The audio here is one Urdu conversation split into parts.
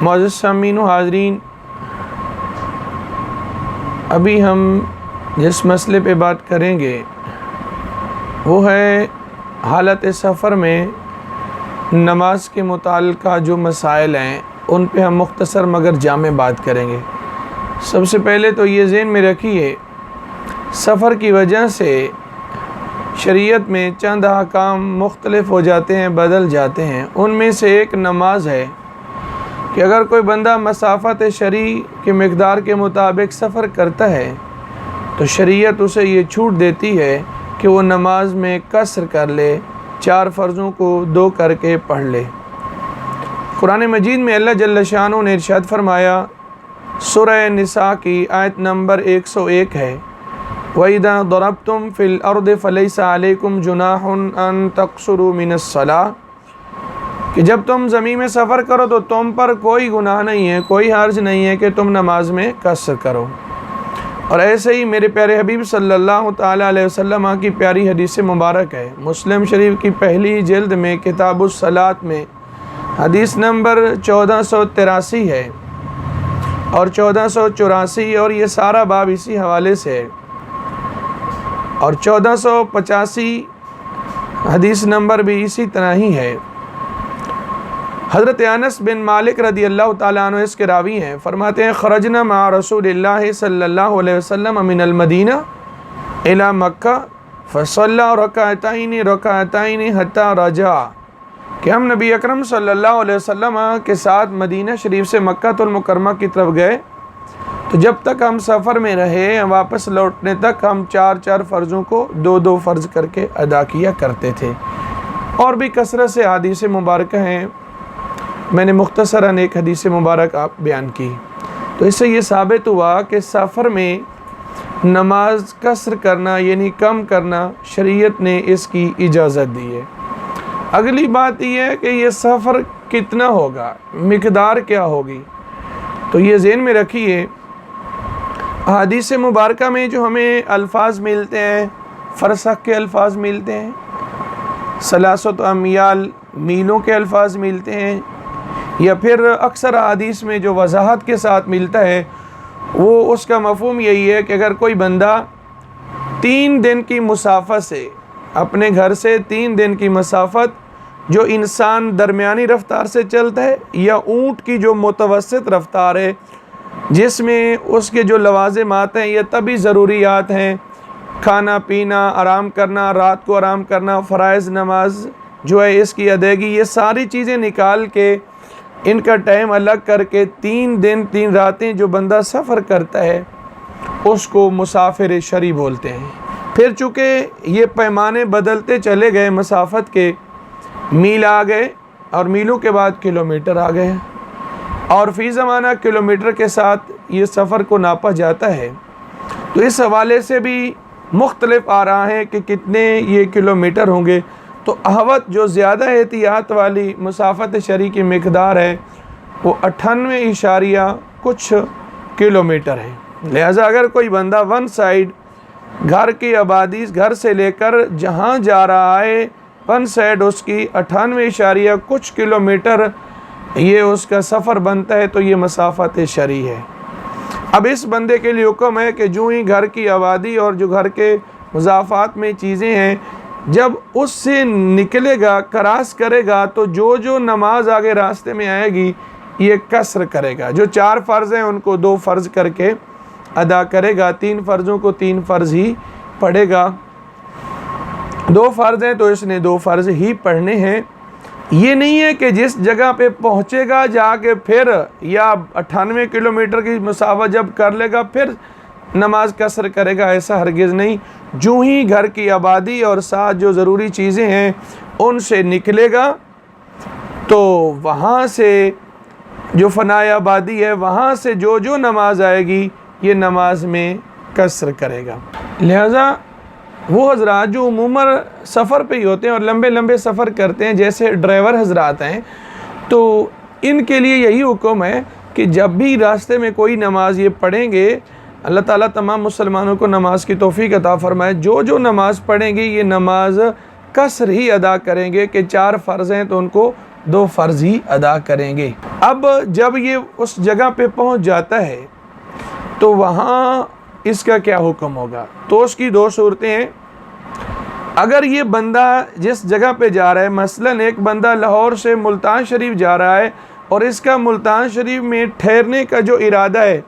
معزز سامعین و حاضرین، ابھی ہم جس مسئلے پہ بات کریں گے وہ ہے حالت سفر میں نماز کے متعلقہ جو مسائل ہیں ان پہ ہم مختصر مگر جامع بات کریں گے۔ سب سے پہلے تو یہ ذہن میں رکھیے، سفر کی وجہ سے شریعت میں چند احکام مختلف ہو جاتے ہیں، بدل جاتے ہیں۔ ان میں سے ایک نماز ہے کہ اگر کوئی بندہ مسافت شرعی کے مقدار کے مطابق سفر کرتا ہے تو شریعت اسے یہ چھوٹ دیتی ہے کہ وہ نماز میں قصر کر لے، 4 فرضوں کو 2 کر کے پڑھ لے۔ قرآن مجید میں اللہ جل شانہ نے ارشاد فرمایا، سورہ نساء کی آیت نمبر 101 ہے، وَإِذَا ضَرَبْتُمْ فِي الْأَرْضِ فَلَيْسَ عَلَيْكُمْ جُنَاحٌ أَن تَقْصُرُوا مِنَ الصَّلَاةِ، کہ جب تم زمین میں سفر کرو تو تم پر کوئی گناہ نہیں ہے، کوئی حرج نہیں ہے کہ تم نماز میں قصر کرو۔ اور ایسے ہی میرے پیارے حبیب صلی اللہ تعالیٰ علیہ وسلم کی پیاری حدیث مبارک ہے، مسلم شریف کی پہلی جلد میں کتاب الصلاۃ میں حدیث نمبر 1483 ہے اور 1484، اور یہ سارا باب اسی حوالے سے ہے، اور 1485 حدیث نمبر بھی اسی طرح ہی ہے۔ حضرت انس بن مالک رضی اللہ تعالیٰ عنہ اس کے راوی ہیں، فرماتے ہیں، خرجنا مع رسول اللہ صلی اللہ علیہ وسلم من المدینہ الی مکہ فصلی رکعتین حتی رجع، کہ ہم نبی اکرم صلی اللہ علیہ وسلم کے ساتھ مدینہ شریف سے مکہ المکرمہ کی طرف گئے تو جب تک ہم سفر میں رہے، واپس لوٹنے تک ہم 4 فرضوں کو 2 فرض کر کے ادا کیا کرتے تھے۔ اور بھی کثرت سے حدیث مبارکہ ہیں، میں نے مختصراً ایک حدیث مبارک آپ بیان کی۔ تو اس سے یہ ثابت ہوا کہ سفر میں نماز قصر کرنا یعنی کم کرنا شریعت نے اس کی اجازت دی ہے۔ اگلی بات یہ ہے کہ یہ سفر کتنا ہوگا، مقدار کیا ہوگی، تو یہ ذہن میں رکھیے، حدیث مبارکہ میں جو ہمیں الفاظ ملتے ہیں، فرسخ کے الفاظ ملتے ہیں، 300 امیال میلوں کے الفاظ ملتے ہیں، یا پھر اکثر حدیث میں جو وضاحت کے ساتھ ملتا ہے وہ اس کا مفہوم یہی ہے کہ اگر کوئی بندہ 3 دن کی مسافت سے، اپنے گھر سے 3 دن کی مسافت جو انسان درمیانی رفتار سے چلتا ہے یا اونٹ کی جو متوسط رفتار ہے جس میں اس کے جو لوازمات ہیں، یہ طبی ضروریات ہیں، کھانا پینا، آرام کرنا، رات کو آرام کرنا، فرائض نماز جو ہے اس کی ادائیگی، یہ ساری چیزیں نکال کے ان کا ٹائم الگ کر کے 3 دن 3 راتیں جو بندہ سفر کرتا ہے اس کو مسافر شرعی بولتے ہیں۔ پھر چونکہ یہ پیمانے بدلتے چلے گئے، مسافت کے میل آ گئے اور میلوں کے بعد کلومیٹر آ گئے، اور فی زمانہ کلومیٹر کے ساتھ یہ سفر کو ناپا جاتا ہے، تو اس حوالے سے بھی مختلف آ رہا ہے کہ کتنے یہ کلومیٹر ہوں گے۔ تو احوط جو زیادہ احتیاط والی مسافت شرعی کی مقدار ہے وہ 98 کچھ کلومیٹر ہے۔ لہٰذا اگر کوئی بندہ ون سائیڈ گھر کی آبادی، گھر سے لے کر جہاں جا رہا ہے، ون سائیڈ اس کی 98 کچھ کلومیٹر یہ اس کا سفر بنتا ہے، تو یہ مسافت شرعی ہے۔ اب اس بندے کے لیے حکم ہے کہ جو ہی گھر کی آبادی اور جو گھر کے مضافات میں چیزیں ہیں، جب اس سے نکلے گا، کراس کرے گا، تو جو نماز آگے راستے میں آئے گی یہ قصر کرے گا۔ جو 4 فرض ہیں ان کو 2 فرض کر کے ادا کرے گا، 3 فرضوں کو 3 فرض ہی پڑھے گا۔ 2 فرض ہیں تو اس نے 2 فرض ہی پڑھنے ہیں۔ یہ نہیں ہے کہ جس جگہ پہ پہنچے گا جا کے پھر، یا 98 کلومیٹر کی مسافت جب کر لے گا پھر نماز قصر کرے گا، ایسا ہرگز نہیں۔ جو ہی گھر کی آبادی اور ساتھ جو ضروری چیزیں ہیں ان سے نکلے گا تو وہاں سے جو فنائے آبادی ہے وہاں سے جو نماز آئے گی یہ نماز میں قصر کرے گا۔ لہٰذا وہ حضرات جو عموماً سفر پہ ہی ہوتے ہیں اور لمبے سفر کرتے ہیں، جیسے ڈرائیور حضرات ہیں، تو ان کے لیے یہی حکم ہے کہ جب بھی راستے میں کوئی نماز یہ پڑھیں گے، اللہ تعالیٰ تمام مسلمانوں کو نماز کی توفیق عطا فرمائے، جو نماز پڑھیں گے یہ نماز قصر ہی ادا کریں گے، کہ 4 فرض ہیں تو ان کو 2 فرض ہی ادا کریں گے۔ اب جب یہ اس جگہ پہ پہنچ جاتا ہے تو وہاں اس کا کیا حکم ہوگا؟ تو اس کی دو صورتیں ہیں. اگر یہ بندہ جس جگہ پہ جا رہا ہے، مثلاً ایک بندہ لاہور سے ملتان شریف جا رہا ہے اور اس کا ملتان شریف میں ٹھہرنے کا جو ارادہ ہے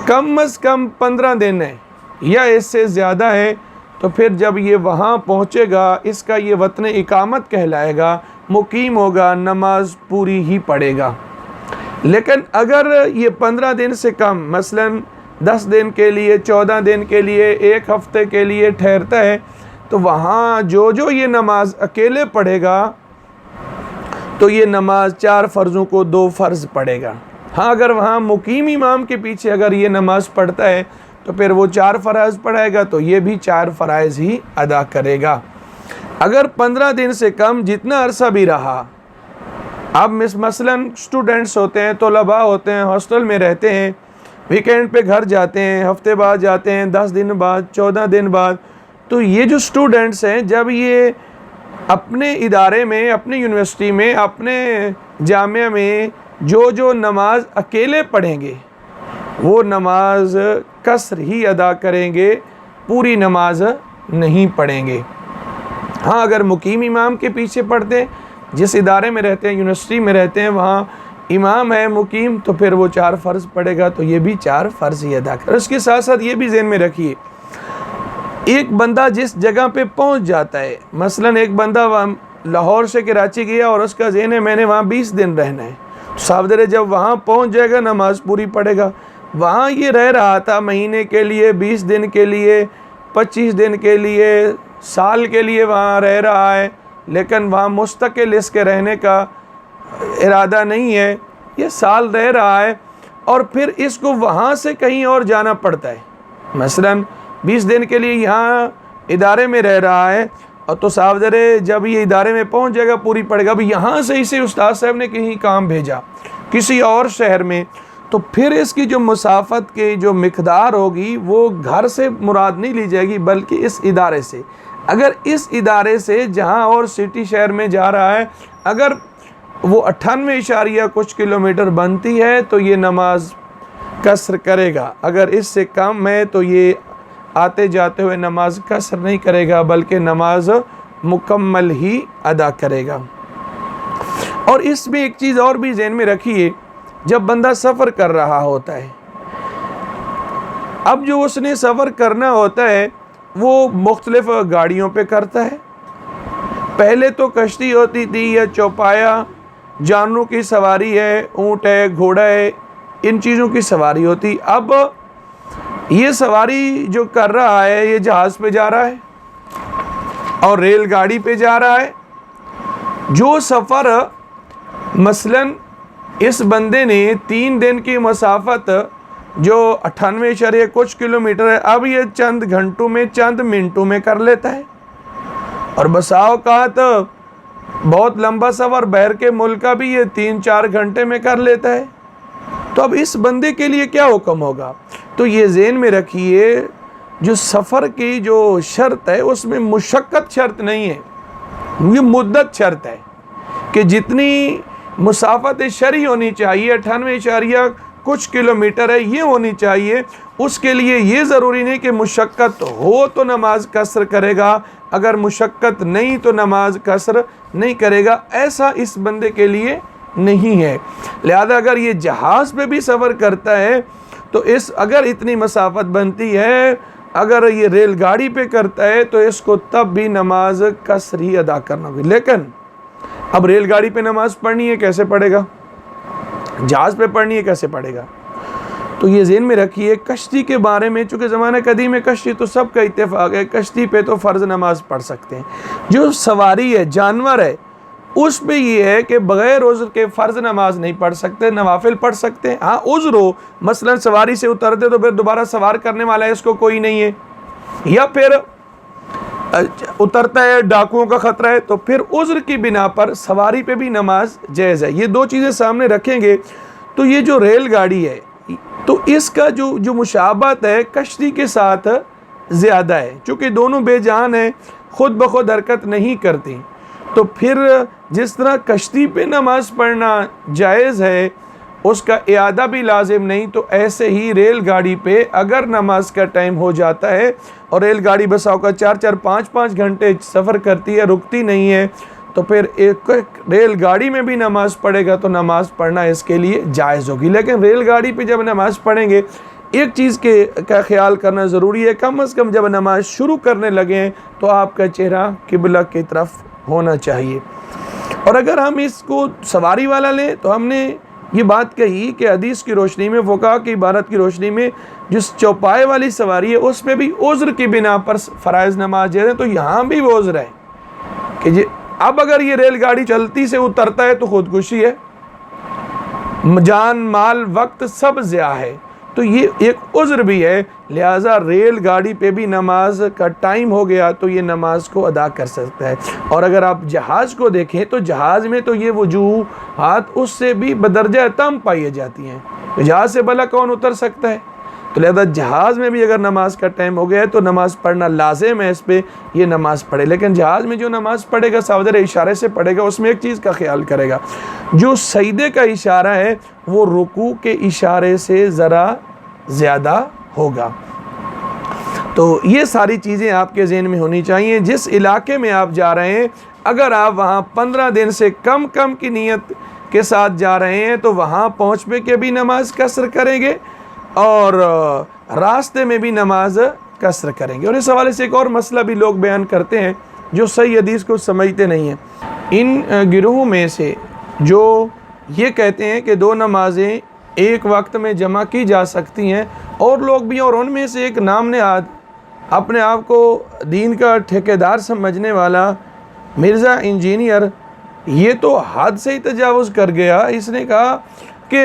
کم از کم 15 دن ہے یا اس سے زیادہ ہے، تو پھر جب یہ وہاں پہنچے گا اس کا یہ وطن اقامت کہلائے گا، مقیم ہوگا، نماز پوری ہی پڑھے گا. لیکن اگر یہ 15 دن سے کم، مثلاً 10 دن کے لیے، 14 دن کے لیے، ایک ہفتے کے لیے ٹھہرتا ہے، تو وہاں جو یہ نماز اکیلے پڑھے گا تو یہ نماز 4 فرضوں کو 2 فرض پڑھے گا. ہاں اگر وہاں مقیم امام کے پیچھے اگر یہ نماز پڑھتا ہے تو پھر وہ 4 فرائض پڑھائے گا، تو یہ بھی 4 فرائض ہی ادا کرے گا. اگر 15 دن سے کم جتنا عرصہ بھی رہا، اب مثلاً اسٹوڈنٹس ہوتے ہیں، طلباء ہوتے ہیں، ہاسٹل میں رہتے ہیں، ویکینڈ پہ گھر جاتے ہیں، ہفتے بعد جاتے ہیں، 10 دن بعد، 14 دن بعد، تو یہ جو اسٹوڈنٹس ہیں جب یہ اپنے ادارے میں، اپنے یونیورسٹی میں، اپنے جامعہ میں جو نماز اکیلے پڑھیں گے وہ نماز قصر ہی ادا کریں گے، پوری نماز نہیں پڑھیں گے. ہاں اگر مقیم امام کے پیچھے پڑھتے ہیں، جس ادارے میں رہتے ہیں، یونیورسٹی میں رہتے ہیں، وہاں امام ہے مقیم، تو پھر وہ 4 فرض پڑھے گا، تو یہ بھی 4 فرض ہی ادا کرے. اس کے ساتھ ساتھ یہ بھی ذہن میں رکھیے، ایک بندہ جس جگہ پہ پہنچ جاتا ہے، مثلاً ایک بندہ لاہور سے کراچی گیا اور اس کا ذہن ہے میں نے وہاں 20 دن رہنا ہے، صاف در جب وہاں پہنچ جائے گا نماز پوری پڑھے گا. وہاں یہ رہ رہا تھا مہینے کے لیے، 20 دن کے لیے، 25 دن کے لیے، سال کے لیے وہاں رہ رہا ہے، لیکن وہاں مستقل اس کے رہنے کا ارادہ نہیں ہے، یہ سال رہ رہا ہے اور پھر اس کو وہاں سے کہیں اور جانا پڑتا ہے. مثلاً 20 دن کے لیے یہاں ادارے میں رہ رہا ہے، اور تو صاف در جب یہ ادارے میں پہنچ جائے گا پوری پڑے گا. اب یہاں سے اسے استاد صاحب نے کہیں کام بھیجا کسی اور شہر میں، تو پھر اس کی جو مسافت کی جو مقدار ہوگی وہ گھر سے مراد نہیں لی جائے گی بلکہ اس ادارے سے. اگر اس ادارے سے جہاں اور سٹی شہر میں جا رہا ہے اگر وہ 98 کچھ کلومیٹر بنتی ہے تو یہ نماز قصر کرے گا. اگر اس سے کم ہے تو یہ آتے جاتے ہوئے نماز قصر نہیں کرے گا بلکہ نماز مکمل ہی ادا کرے گا. اور اس میں ایک چیز اور بھی ذہن میں رکھیے، جب بندہ سفر کر رہا ہوتا ہے، اب جو اس نے سفر کرنا ہوتا ہے وہ مختلف گاڑیوں پہ کرتا ہے. پہلے تو کشتی ہوتی تھی یا چوپایا، جانوروں کی سواری ہے، اونٹ ہے، گھوڑا ہے، ان چیزوں کی سواری ہوتی. اب یہ سواری جو کر رہا ہے یہ جہاز پہ جا رہا ہے اور ریل گاڑی پہ جا رہا ہے. جو سفر مثلاً اس بندے نے 3 دن کی مسافت جو 98 کچھ کلومیٹر ہے، اب یہ چند گھنٹوں میں، چند منٹوں میں کر لیتا ہے. اور بسا اوقات بہت لمبا سفر بحر کے ملک کا بھی یہ 3-4 گھنٹے میں کر لیتا ہے. تو اب اس بندے کے لیے کیا حکم ہوگا؟ تو یہ ذہن میں رکھیے، جو سفر کی جو شرط ہے اس میں مشقت شرط نہیں ہے، یہ مدت شرط ہے کہ جتنی مسافت شرعی ہونی چاہیے 98 کچھ کلومیٹر ہے یہ ہونی چاہیے. اس کے لیے یہ ضروری نہیں کہ مشقت ہو تو نماز قصر کرے گا، اگر مشقت نہیں تو نماز قصر نہیں کرے گا. ایسا اس بندے کے لیے نہیں ہے. لہذا اگر یہ جہاز پہ بھی سفر کرتا ہے تو اگر اتنی مسافت بنتی ہے، اگر یہ ریل گاڑی پہ کرتا ہے تو اس کو تب بھی نماز قصر ہی ادا کرنا ہوگی. لیکن اب ریل گاڑی پہ نماز پڑھنی ہے کیسے پڑھے گا؟ جہاز پہ پڑھنی ہے کیسے پڑھے گا؟ تو یہ ذہن میں رکھیے. کشتی کے بارے میں چونکہ زمانہ قدیم میں کشتی تو سب کا اتفاق ہے، کشتی پہ تو فرض نماز پڑھ سکتے ہیں. جو سواری ہے، جانور ہے، اس پہ یہ ہے کہ بغیر عذر کے فرض نماز نہیں پڑھ سکتے، نوافل پڑھ سکتے ہیں. ہاں عذر ہو، مثلا سواری سے اترتے تو پھر دوبارہ سوار کرنے والا ہے اس کو کوئی نہیں ہے، یا پھر اترتا ہے ڈاکوؤں کا خطرہ ہے، تو پھر عذر کی بنا پر سواری پہ بھی نماز جائز ہے. یہ 2 چیزیں سامنے رکھیں گے تو یہ جو ریل گاڑی ہے تو اس کا جو مشابہت ہے کشتی کے ساتھ زیادہ ہے، چونکہ دونوں بے جان ہیں، خود بخود حرکت نہیں کرتی. تو پھر جس طرح کشتی پہ نماز پڑھنا جائز ہے اس کا اعادہ بھی لازم نہیں، تو ایسے ہی ریل گاڑی پہ اگر نماز کا ٹائم ہو جاتا ہے اور ریل گاڑی بس اوقات 4-4 5-5 گھنٹے سفر کرتی ہے، رکتی نہیں ہے، تو پھر ایک ریل گاڑی میں بھی نماز پڑھے گا تو نماز پڑھنا اس کے لیے جائز ہوگی۔ لیکن ریل گاڑی پہ جب نماز پڑھیں گے ایک چیز کا خیال کرنا ضروری ہے، کم از کم جب نماز شروع کرنے لگیں تو آپ کا چہرہ قبلہ کی طرف ہونا چاہیے۔ اور اگر ہم اس کو سواری والا لیں تو ہم نے یہ بات کہی کہ حدیث کی روشنی میں، فقہاء کی عبارت کی روشنی میں، جس چوپائے والی سواری ہے اس میں بھی عذر کی بنا پر فرائض نماز جائز ہے، تو یہاں بھی وہ عذر ہے کہ اب اگر یہ ریل گاڑی چلتی سے اترتا ہے تو خودکشی ہے، جان مال وقت سب ضیاع ہے، تو یہ ایک عذر بھی ہے، لہٰذا ریل گاڑی پہ بھی نماز کا ٹائم ہو گیا تو یہ نماز کو ادا کر سکتا ہے۔ اور اگر آپ جہاز کو دیکھیں تو جہاز میں تو یہ وجوہات اس سے بھی بدرجہ کم پائی جاتی ہیں، جہاز سے بھلا کون اتر سکتا ہے، تو لہذا جہاز میں بھی اگر نماز کا ٹائم ہو گیا ہے تو نماز پڑھنا لازم ہے، اس پہ یہ نماز پڑھے۔ لیکن جہاز میں جو نماز پڑھے گا ساودر اشارے سے پڑھے گا، اس میں ایک چیز کا خیال کرے گا، جو سجدے کا اشارہ ہے وہ رکوع کے اشارے سے ذرا زیادہ ہوگا۔ تو یہ ساری چیزیں آپ کے ذہن میں ہونی چاہیے۔ جس علاقے میں آپ جا رہے ہیں اگر آپ وہاں 15 دن سے کم کی نیت کے ساتھ جا رہے ہیں تو وہاں پہنچ پہ کے بھی نماز قصر کریں گے اور راستے میں بھی نماز قصر کریں گے۔ اور اس حوالے سے ایک اور مسئلہ بھی لوگ بیان کرتے ہیں جو صحیح حدیث کو سمجھتے نہیں ہیں۔ ان گروہوں میں سے جو یہ کہتے ہیں کہ 2 نمازیں ایک وقت میں جمع کی جا سکتی ہیں، اور لوگ بھی، اور ان میں سے ایک نام نہاد اپنے آپ کو دین کا ٹھیکیدار سمجھنے والا مرزا انجینئر، یہ تو حد سے ہی تجاوز کر گیا۔ اس نے کہا کہ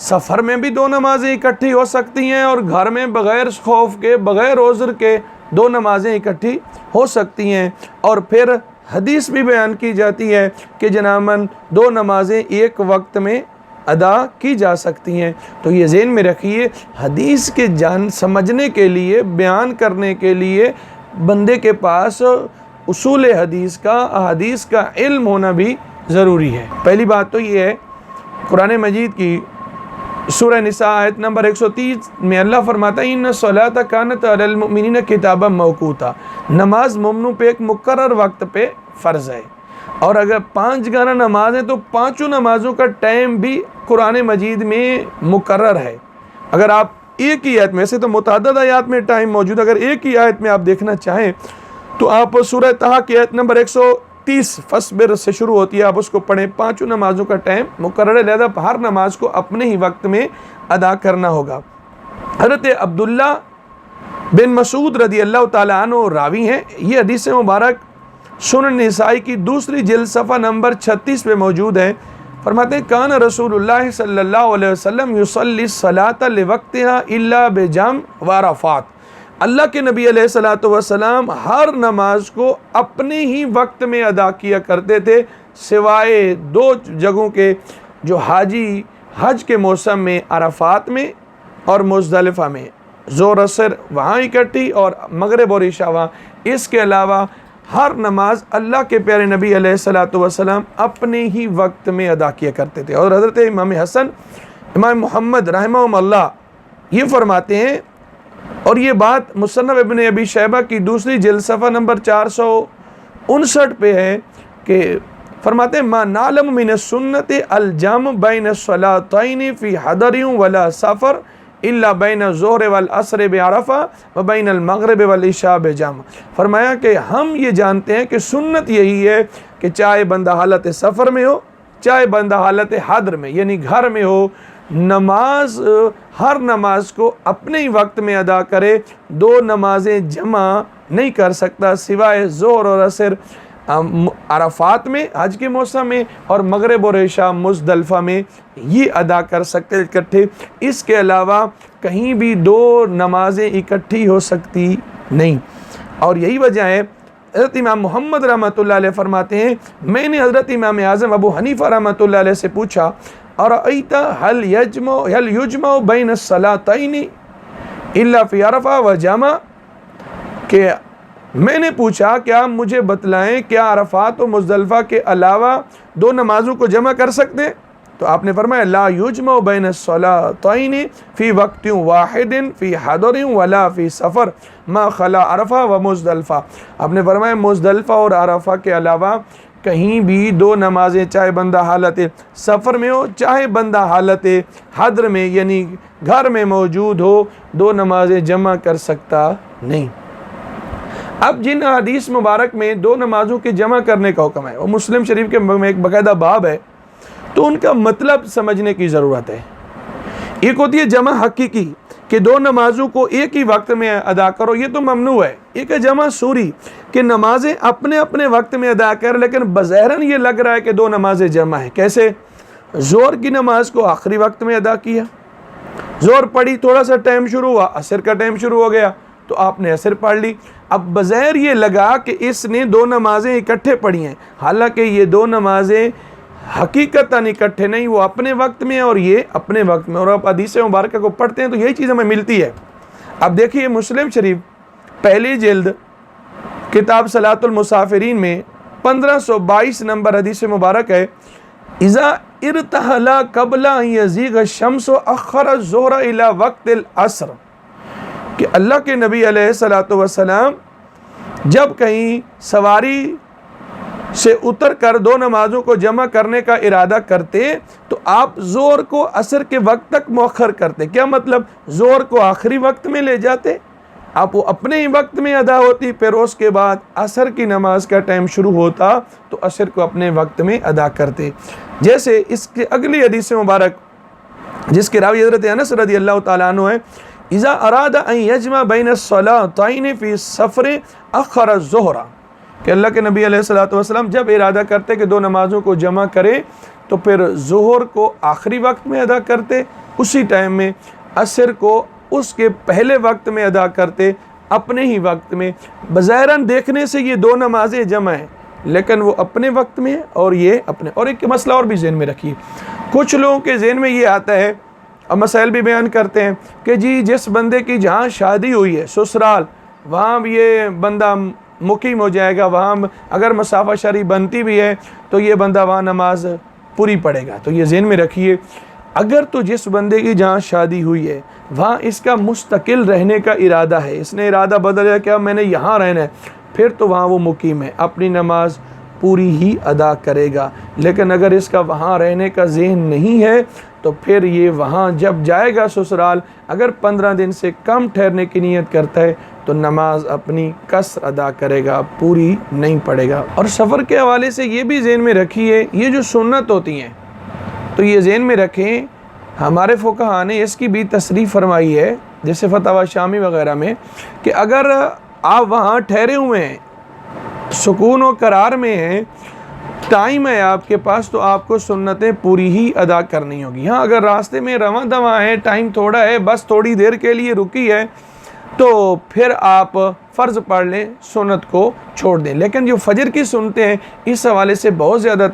سفر میں بھی 2 نمازیں اکٹھی ہو سکتی ہیں اور گھر میں بغیر خوف کے، بغیر عذر کے 2 نمازیں اکٹھی ہو سکتی ہیں، اور پھر حدیث بھی بیان کی جاتی ہے کہ جناباً 2 نمازیں ایک وقت میں ادا کی جا سکتی ہیں۔ تو یہ ذہن میں رکھیے، حدیث کے سمجھنے کے لیے، بیان کرنے کے لیے بندے کے پاس اصول حدیث کا، احادیث کا علم ہونا بھی ضروری ہے۔ پہلی بات تو یہ ہے، قرآن مجید کی سورہ نساء آیت نمبر 130 میں اللہ فرماتا ہے ان الصلاۃ کانت علی المؤمنین کتابا موقوتا، نماز مومنوں پہ ایک مقرر وقت پہ فرض ہے، اور اگر 5 گانا نماز ہیں تو 5 نمازوں کا ٹائم بھی قرآن مجید میں مقرر ہے۔ اگر آپ ایک ہی آیت میں سے، تو متعدد آیات میں ٹائم موجود، اگر ایک ہی آیت میں آپ دیکھنا چاہیں تو آپ سورہ طہ کی آیت نمبر 130 فصبر سے شروع ہوتی ہے، آپ اس کو پڑھیں، 5 نمازوں کا ٹائم مقرر ہے، لہذا ہر نماز کو اپنے ہی وقت میں ادا کرنا ہوگا۔ حضرت عبداللہ بن مسعود رضی اللہ تعالیٰ عنہ راوی ہیں، یہ حدیث مبارک سنن نسائی کی 2 جلد صفحہ نمبر 36 پہ موجود ہے۔ فرماتے ہیں کان رسول اللہ صلی اللہ علیہ وسلم یصلی الصلاۃ لوقتها الا بجمع وعرفات، اللہ کے نبی علیہ الصلوۃ والسلام ہر نماز کو اپنے ہی وقت میں ادا کیا کرتے تھے، سوائے 2 جگہوں کے، جو حاجی حج کے موسم میں عرفات میں اور مزدلفہ میں، ظہر عصر وہاں اکٹھی اور مغرب اور عشاء وہاں۔ اس کے علاوہ ہر نماز اللہ کے پیارے نبی علیہ الصلوۃ والسلام اپنے ہی وقت میں ادا کیا کرتے تھے۔ اور حضرت امام حسن، امام محمد رحمہ اللہ یہ فرماتے ہیں، اور یہ بات مصنف ابن ابی شیبہ کی 2 جلد صفحہ نمبر 459 پہ ہے، کہ فرماتے ہیں ما نعلم من السنت الجمع بین الصلاتین فی حضر ولا سفر الا بین الظہر والعصر بعرفہ وبین المغرب والعشاء بجمع۔ فرمایا کہ ہم یہ جانتے ہیں کہ سنت یہی ہے کہ چاہے بندہ حالت سفر میں ہو، چاہے بندہ حالت حضر میں یعنی گھر میں ہو، نماز ہر نماز کو اپنے ہی وقت میں ادا کرے، 2 نمازیں جمع نہیں کر سکتا سوائے ظہر اور عصر عرفات میں حج کے موسم میں، اور مغرب اور عشاء مزدلفہ میں، یہ ادا کر سکتے اکٹھے۔ اس کے علاوہ کہیں بھی 2 نمازیں اکٹھی ہو سکتی نہیں، اور یہی وجہ ہے حضرت امام محمد رحمۃ اللہ علیہ فرماتے ہیں میں نے حضرت امام اعظم ابو حنیفہ رحمۃ اللہ علیہ سے پوچھا ارأیت هل یجمع بین الصلاتین الا فی عرفہ و جمع، کہ میں نے پوچھا کہ آپ مجھے بتلائیں کیا عرفات و مزدلفہ کے علاوہ 2 نمازوں کو جمع کر سکتے ہیں؟ تو آپ نے فرمایا لا یجمع بین الصلاتین فی وقت واحد فی حضر ولا فی سفر ما خلا عرفہ و مزدلفہ. آپ نے فرمایا مزدلفہ اور عرفہ کے علاوہ کہیں بھی 2 نمازیں چاہے بندہ حالت سفر میں ہو چاہے بندہ حالت حضر میں یعنی گھر میں موجود ہو 2 نمازیں جمع کر سکتا نہیں. اب جن حدیث مبارک میں 2 نمازوں کے جمع کرنے کا حکم ہے وہ مسلم شریف کے میں ایک باقاعدہ باب ہے، تو ان کا مطلب سمجھنے کی ضرورت ہے. ایک ہوتی ہے جمع حقیقی کہ 2 نمازوں کو ایک ہی وقت میں ادا کرو، یہ تو ممنوع ہے. ایک ہے جمع سوری کہ نمازیں اپنے اپنے وقت میں ادا کر، لیکن بظاہراً یہ لگ رہا ہے کہ 2 نمازیں جمع ہیں. کیسے؟ زور کی نماز کو آخری وقت میں ادا کیا، زور پڑی، تھوڑا سا ٹائم شروع ہوا، عصر کا ٹائم شروع ہو گیا تو آپ نے عصر پڑھ لی. اب بظاہر یہ لگا کہ اس نے 2 نمازیں اکٹھے پڑھی ہیں، حالانکہ یہ 2 نمازیں حقیقتاً اکٹھے نہیں، وہ اپنے وقت میں اور یہ اپنے وقت میں. اور آپ حدیث مبارکہ کو پڑھتے ہیں تو یہی چیز ہمیں ملتی ہے. اب دیکھیے مسلم شریف پہلی جلد کتاب صلاۃ المسافرین میں 1522 نمبر حدیث مبارک ہے اذا ارتحل قبل ان یزیغ الشمس اخر الظہر الى وقت العصر، کہ اللہ کے نبی علیہ الصلوۃ والسلام جب کہیں سواری سے اتر کر 2 نمازوں کو جمع کرنے کا ارادہ کرتے تو آپ زور کو عصر کے وقت تک مؤخر کرتے. کیا مطلب؟ زور کو آخری وقت میں لے جاتے، آپ وہ اپنے ہی وقت میں ادا ہوتی، پھر اس کے بعد عصر کی نماز کا ٹائم شروع ہوتا تو عصر کو اپنے وقت میں ادا کرتے. جیسے اس کے اگلی حدیث مبارک جس کے راوی حضرت انس رضی اللہ تعالیٰ عنہ ہے اذا اراد ان یجمع بین الصلاتین فی سفر اخر الظہر، کہ اللہ کے نبی علیہ الصلوۃ والسلام جب ارادہ کرتے کہ 2 نمازوں کو جمع کرے تو پھر ظہر کو آخری وقت میں ادا کرتے، اسی ٹائم میں عصر کو اس کے پہلے وقت میں ادا کرتے اپنے ہی وقت میں. بظاہراً دیکھنے سے یہ 2 نمازیں جمع ہیں لیکن وہ اپنے وقت میں اور یہ اپنے. اور ایک مسئلہ اور بھی ذہن میں رکھیے، کچھ لوگوں کے ذہن میں یہ آتا ہے اور مسائل بھی بیان کرتے ہیں کہ جی جس بندے کی جہاں شادی ہوئی ہے سسرال، وہاں بھی یہ بندہ مقیم ہو جائے گا، وہاں اگر مسافہ شرعی بنتی بھی ہے تو یہ بندہ وہاں نماز پوری پڑھے گا. تو یہ ذہن میں رکھیے اگر تو جس بندے کی جہاں شادی ہوئی ہے وہاں اس کا مستقل رہنے کا ارادہ ہے، اس نے ارادہ بدلا کہ اب میں نے یہاں رہنا ہے، پھر تو وہاں وہ مقیم ہے، اپنی نماز پوری ہی ادا کرے گا. لیکن اگر اس کا وہاں رہنے کا ذہن نہیں ہے تو پھر یہ وہاں جب جائے گا سسرال، اگر 15 دن سے کم ٹھہرنے کی نیت کرتا ہے تو نماز اپنی قصر ادا کرے گا، پوری نہیں پڑے گا. اور سفر کے حوالے سے یہ بھی ذہن میں رکھیے یہ جو سنت ہوتی ہیں تو یہ ذہن میں رکھیں، ہمارے فقہاء نے اس کی بھی تصریح فرمائی ہے جیسے فتاوی شامی وغیرہ میں کہ اگر آپ وہاں ٹھہرے ہوئے ہیں، سکون و قرار میں ہیں، ٹائم ہے آپ کے پاس، تو آپ کو سنتیں پوری ہی ادا کرنی ہوگی. ہاں اگر راستے میں رواں دواں ہے، ٹائم تھوڑا ہے، بس تھوڑی دیر کے لیے رکی ہے تو پھر آپ فرض پڑھ لیں، سنت کو چھوڑ دیں. لیکن جو فجر کی سنتیں ہیں اس حوالے سے بہت زیادہ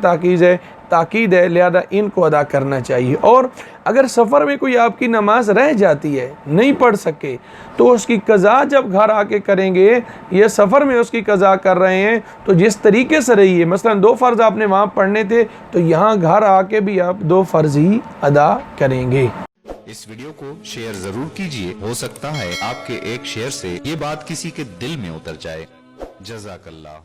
تاکید ہے، لہذا ان کو ادا کرنا چاہیے. اور اگر سفر میں کوئی آپ کی نماز رہ جاتی ہے، نہیں پڑھ سکے، تو اس کی قضا جب گھر آ کے کریں گے، یہ سفر میں اس کی قضا کر رہے ہیں تو جس طریقے سے رہی ہے، مثلا 2 فرض آپ نے وہاں پڑھنے تھے تو یہاں گھر آ کے بھی آپ 2 فرض ہی ادا کریں گے. اس ویڈیو کو شیئر ضرور کیجئے، ہو سکتا ہے آپ کے ایک شیئر سے یہ بات کسی کے دل میں اتر جائے. جزاک اللہ.